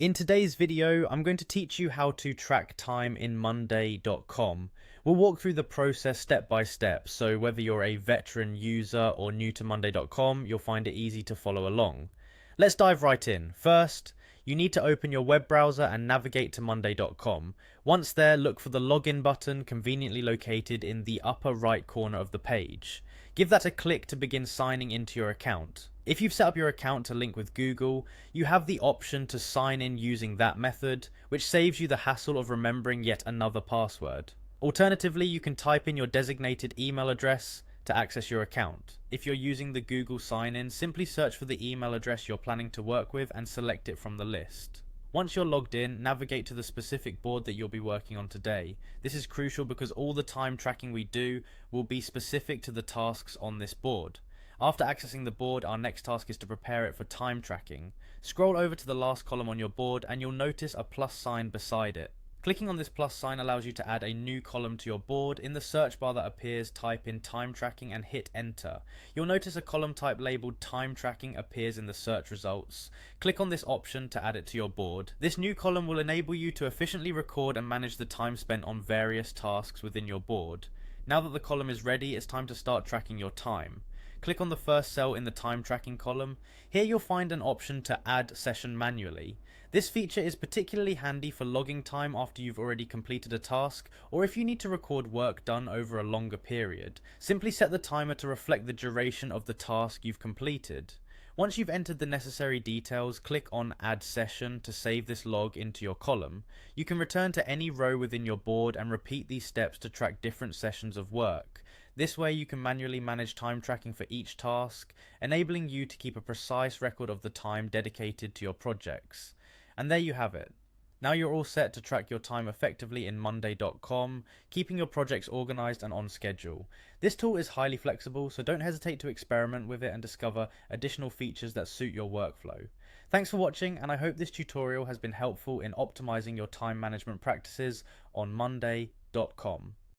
In today's video, I'm going to teach you how to track time in Monday.com. We'll walk through the process step by step, so whether you're a veteran user or new to Monday.com, you'll find it easy to follow along. Let's dive right in. First, you need to open your web browser and navigate to Monday.com. Once there, look for the login button conveniently located in the upper right corner of the page. Give that a click to begin signing into your account. If you've set up your account to link with Google, you have the option to sign in using that method, which saves you the hassle of remembering yet another password. Alternatively, you can type in your designated email address to access your account. If you're using the Google sign-in, simply search for the email address you're planning to work with and select it from the list. Once you're logged in, navigate to the specific board that you'll be working on today. This is crucial because all the time tracking we do will be specific to the tasks on this board. After accessing the board, our next task is to prepare it for time tracking. Scroll over to the last column on your board and you'll notice a plus sign beside it. Clicking on this plus sign allows you to add a new column to your board. In the search bar that appears, type in time tracking and hit enter. You'll notice a column type labeled time tracking appears in the search results. Click on this option to add it to your board. This new column will enable you to efficiently record and manage the time spent on various tasks within your board. Now that the column is ready, it's time to start tracking your time. Click on the first cell in the time tracking column. Here you'll find an option to add session manually. This feature is particularly handy for logging time after you've already completed a task, or if you need to record work done over a longer period. Simply set the timer to reflect the duration of the task you've completed. Once you've entered the necessary details, click on Add Session to save this log into your column. You can return to any row within your board and repeat these steps to track different sessions of work. This way you can manually manage time tracking for each task, enabling you to keep a precise record of the time dedicated to your projects. And there you have it. Now you're all set to track your time effectively in Monday.com, keeping your projects organized and on schedule. This tool is highly flexible, so don't hesitate to experiment with it and discover additional features that suit your workflow. Thanks for watching, and I hope this tutorial has been helpful in optimizing your time management practices on Monday.com.